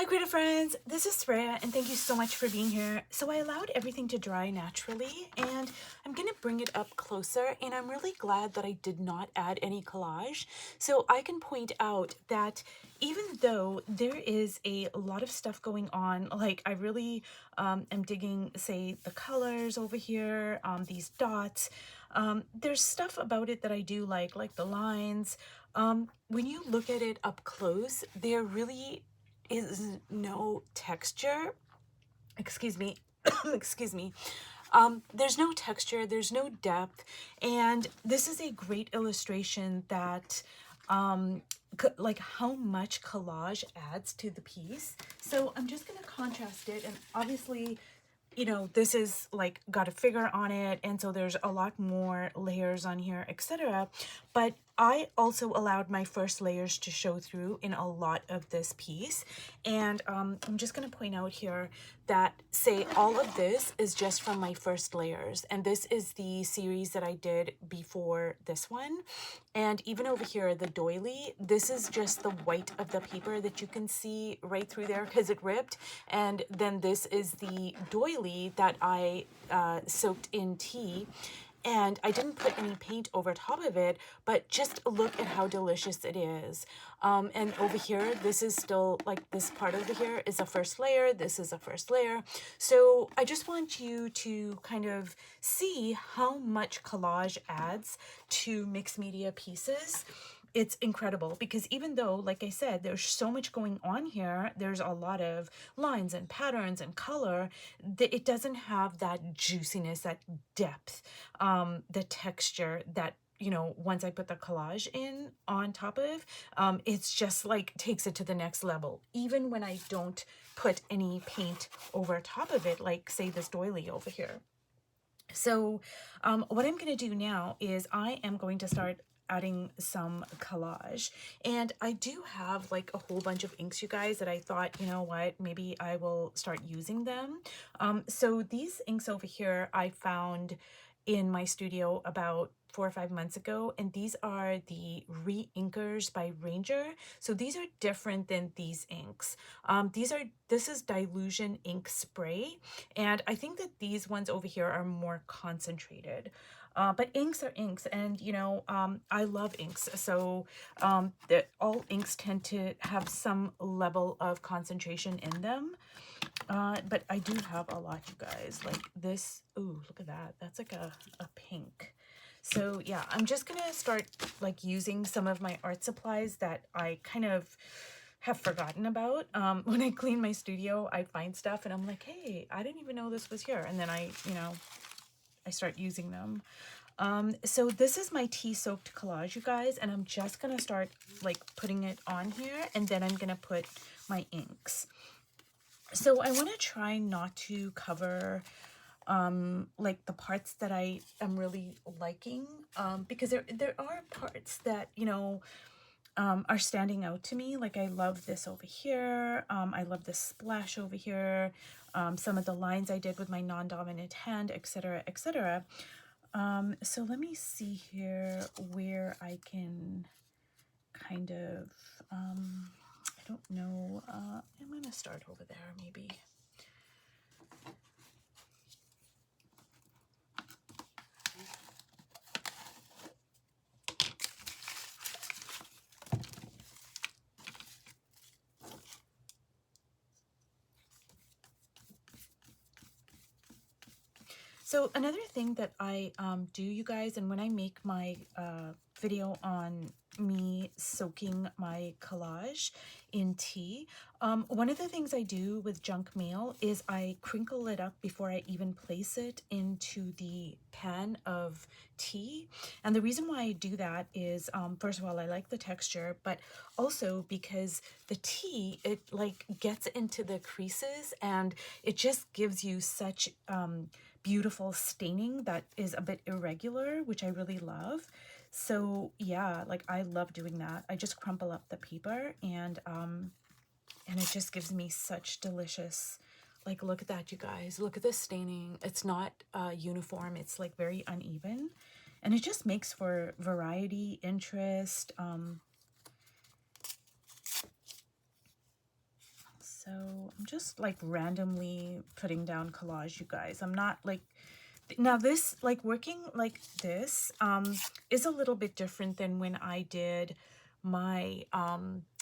creative friends, this is Freya and thank you so much for being here. So I allowed everything to dry naturally and I'm going to bring it up closer, and I'm really glad that I did not add any collage. So I can point out that even though there is a lot of stuff going on, like I really am digging, say, the colors over here, these dots, there's stuff about it that I do like the lines. When you look at it up close, there really is no texture. Excuse me. Excuse me. There's no texture, there's no depth, and this is a great illustration that like how much collage adds to the piece. So I'm just going to contrast it, and obviously, you know, this is like got a figure on it, and so there's a lot more layers on here, etc. But I also allowed my first layers to show through in a lot of this piece. And I'm just going to point out here that, say, all of this is just from my first layers, and this is the series that I did before this one. And even over here, the doily, this is just the white of the paper that you can see right through there because it ripped. And then this is the doily that I soaked in tea. And I didn't put any paint over top of it, but just look at how delicious it is. And over here, this is still, like, this part over here is a first layer. This is a first layer. So I just want you to kind of see how much collage adds to mixed media pieces. It's incredible because even though, like I said, there's so much going on here, there's a lot of lines and patterns and color, that it doesn't have that juiciness, that depth, the texture that, you know, once I put the collage in on top of, it's just like takes it to the next level. Even when I don't put any paint over top of it, like say this doily over here. So what I'm going to do now is I am going to start adding some collage, and I do have like a whole bunch of inks, you guys, that I thought, you know what, maybe I will start using them. So these inks over here I found in my studio about 4 or 5 months ago, and these are the re-inkers by Ranger. So these are different than these inks. This is Dilution ink spray, and I think that these ones over here are more concentrated. But inks are inks, and you know, I love inks, so all inks tend to have some level of concentration in them. But I do have a lot, you guys, like this. Ooh, look at that. That's like a pink. So yeah, I'm just gonna start like using some of my art supplies that I kind of have forgotten about. When I clean my studio, I find stuff and I'm like, hey, I didn't even know this was here. And then I start using them. So this is my tea soaked collage, you guys, and I'm just gonna start like putting it on here, and then I'm gonna put my inks. So I want to try not to cover like the parts that I am really liking, because there are parts that, you know, are standing out to me. Like I love this over here. I love this splash over here. Some of the lines I did with my non-dominant hand, etc., etc. So let me see here where I can kind of, I don't know, I'm going to start over there maybe. So another thing that I do, you guys, and when I make my video on me soaking my collage in tea, one of the things I do with junk mail is I crinkle it up before I even place it into the pan of tea. And the reason why I do that is, first of all, I like the texture, but also because the tea, it like gets into the creases and it just gives you such beautiful staining that is a bit irregular, which I really love. So yeah, like I love doing that. I just crumple up the paper and it just gives me such delicious, like, look at that, you guys. Look at this staining. It's not uniform. It's like very uneven, and it just makes for variety, interest. So I'm just like randomly putting down collage, you guys. I'm not like, now this, like working like this is a little bit different than when I did my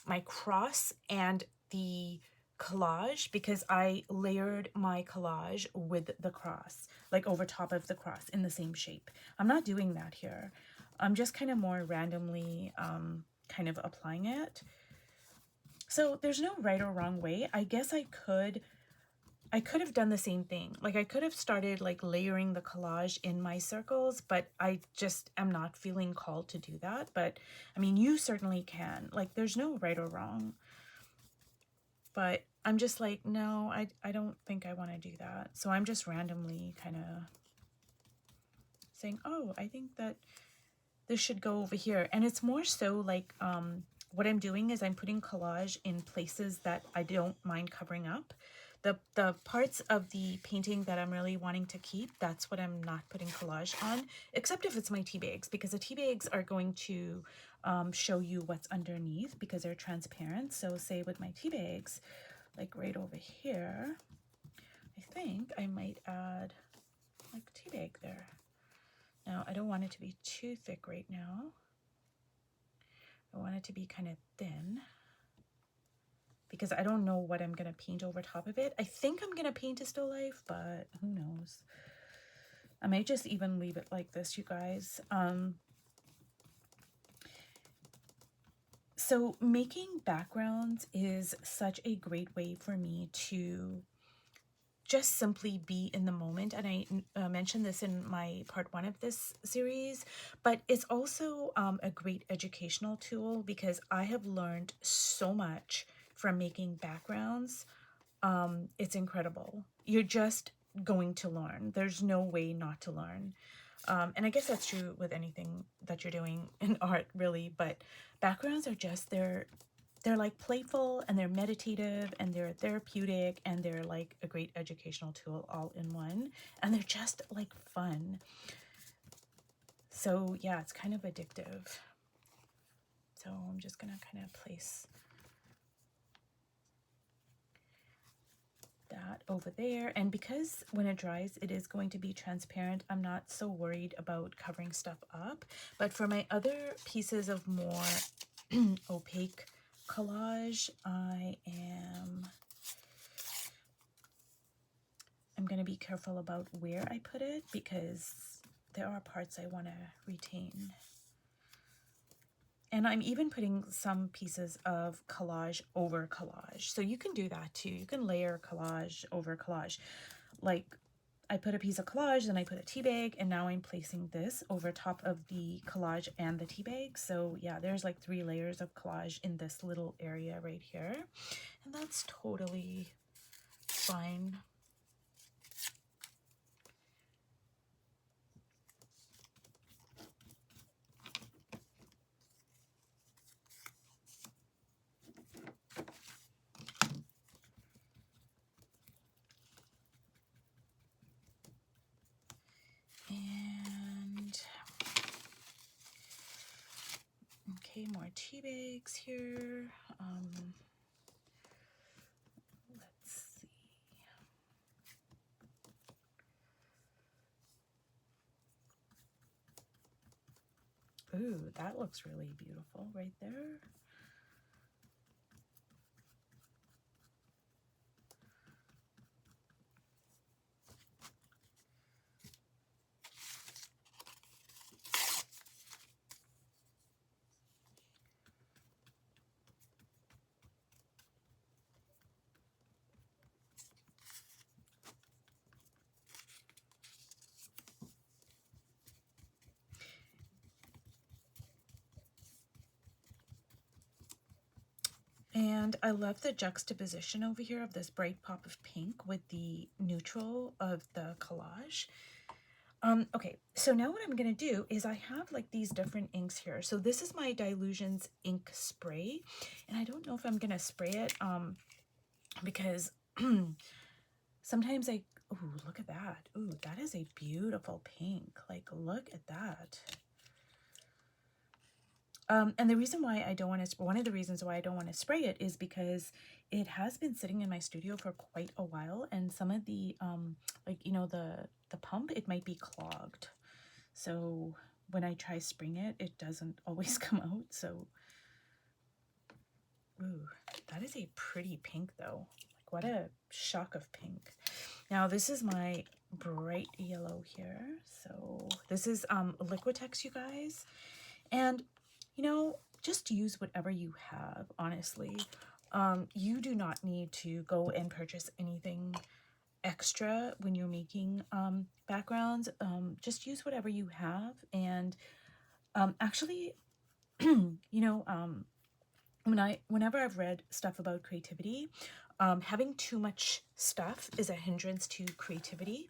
my cross and the collage, because I layered my collage with the cross, like over top of the cross in the same shape. I'm not doing that here. I'm just kind of more randomly kind of applying it. So there's no right or wrong way. I guess I could have done the same thing. Like I could have started like layering the collage in my circles, but I just am not feeling called to do that. But I mean, you certainly can. Like there's no right or wrong. But I'm just like, no, I don't think I want to do that. So I'm just randomly kind of saying, oh, I think that this should go over here. And it's more so like what I'm doing is I'm putting collage in places that I don't mind covering up. The parts of the painting that I'm really wanting to keep, that's what I'm not putting collage on, except if it's my tea bags, because the tea bags are going to show you what's underneath because they're transparent. So say with my tea bags, like right over here, I think I might add like tea bag there. Now, I don't want it to be too thick right now. I want it to be kind of thin because I don't know what I'm going to paint over top of it. I think I'm going to paint a still life, but who knows? I might just even leave it like this, you guys. So making backgrounds is such a great way for me to just simply be in the moment. And I mentioned this in my part 1 of this series, but it's also a great educational tool because I have learned so much from making backgrounds. It's incredible. You're just going to learn. There's no way not to learn. And I guess that's true with anything that you're doing in art, really, but backgrounds are just, they're like playful and they're meditative and they're therapeutic and they're like a great educational tool all in one. And they're just like fun. So yeah, it's kind of addictive. So I'm just gonna kind of place that over there. And because when it dries, it is going to be transparent, I'm not so worried about covering stuff up. But for my other pieces of more opaque collage, I'm going to be careful about where I put it because there are parts I want to retain. And I'm even putting some pieces of collage over collage. So you can do that too. You can layer collage over collage. Like I put a piece of collage, then I put a tea bag, and now I'm placing this over top of the collage and the tea bag. So yeah, there's like 3 layers of collage in this little area right here. And that's totally fine. And okay, more tea bags here. Let's see. Ooh, that looks really beautiful right there. And I love the juxtaposition over here of this bright pop of pink with the neutral of the collage. Okay, so now what I'm going to do is I have like these different inks here. So this is my Dilutions ink spray. And I don't know if I'm going to spray it because sometimes ooh, look at that. Ooh, that is a beautiful pink. Like, look at that. And the reason why I don't want to, one of the reasons why I don't want to spray it is because it has been sitting in my studio for quite a while, and some of the, like, you know, the pump, it might be clogged. So when I try spraying it, it doesn't always come out. So, ooh, that is a pretty pink though. Like, what a shock of pink. Now this is my bright yellow here. So this is Liquitex, you guys. And, you know, just use whatever you have, honestly. You do not need to go and purchase anything extra when you're making backgrounds. Just use whatever you have. And actually, you know, whenever I've read stuff about creativity, having too much stuff is a hindrance to creativity.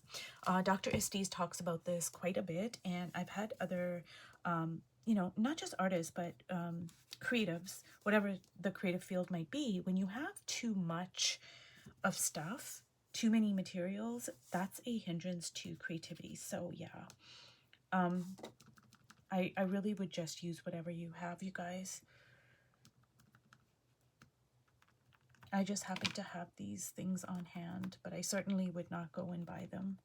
Dr. Estes talks about this quite a bit, and I've had other, you know, not just artists, but creatives, whatever the creative field might be, when you have too much of stuff, too many materials, that's a hindrance to creativity. So yeah, I really would just use whatever you have, you guys. I just happen to have these things on hand, but I certainly would not go and buy them.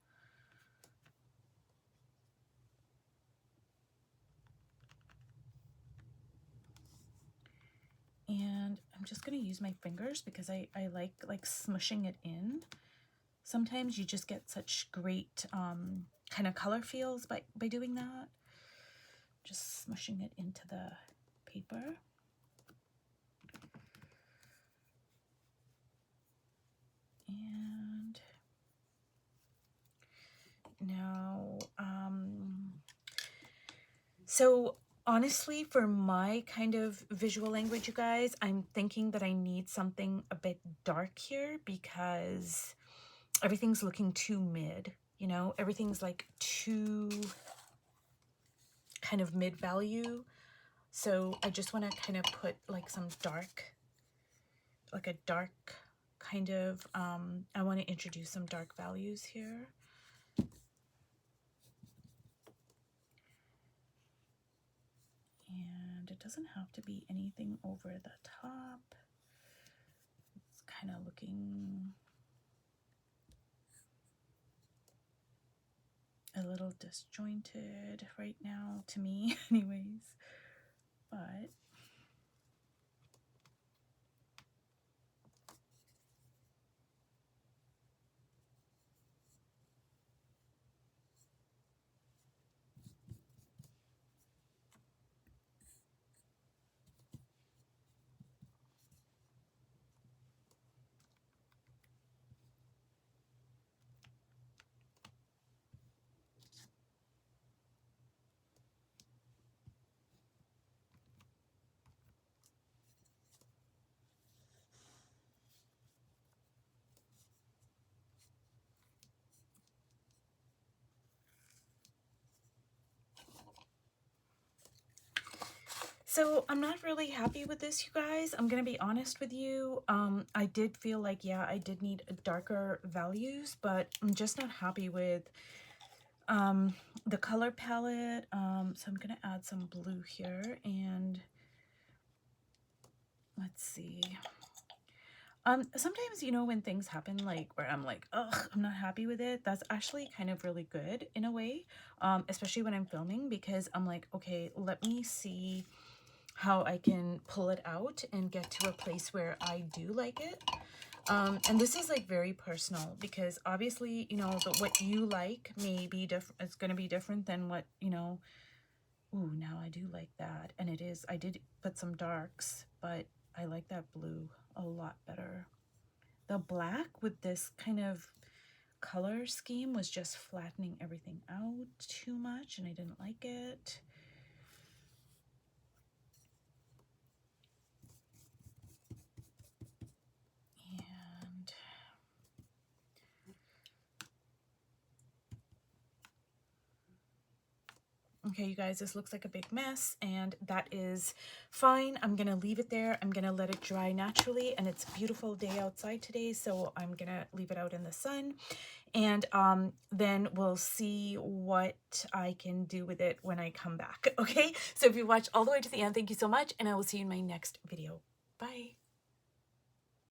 And I'm just going to use my fingers because I like smushing it in. Sometimes you just get such great kind of color feels by doing that. Just smushing it into the paper. And now, so honestly, for my kind of visual language, you guys, I'm thinking that I need something a bit dark here because everything's looking too mid, you know, everything's like too kind of mid value. So I just want to kind of put like some dark, like a dark kind of, I want to introduce some dark values here. And it doesn't have to be anything over the top. It's kind of looking a little disjointed right now to me anyways, but so I'm not really happy with this, you guys. I'm gonna be honest with you. I did feel like, yeah, I did need darker values, but I'm just not happy with the color palette. So I'm gonna add some blue here, and let's see. Sometimes, you know, when things happen like where I'm like, ugh, I'm not happy with it, that's actually kind of really good in a way, especially when I'm filming, because I'm like, okay, let me see how I can pull it out and get to a place where I do like it. And this is like very personal because obviously, you know, what you like may be different. It's going to be different than what, you know. Ooh, now I do like that. And it is, I did put some darks, but I like that blue a lot better. The black with this kind of color scheme was just flattening everything out too much, and I didn't like it. Okay, you guys, this looks like a big mess, and that is fine. I'm gonna leave it there. I'm gonna let it dry naturally, and it's a beautiful day outside today, so I'm gonna leave it out in the sun, and then we'll see what I can do with it when I come back. Okay, so if you watched all the way to the end, thank you so much, and I will see you in my next video. Bye.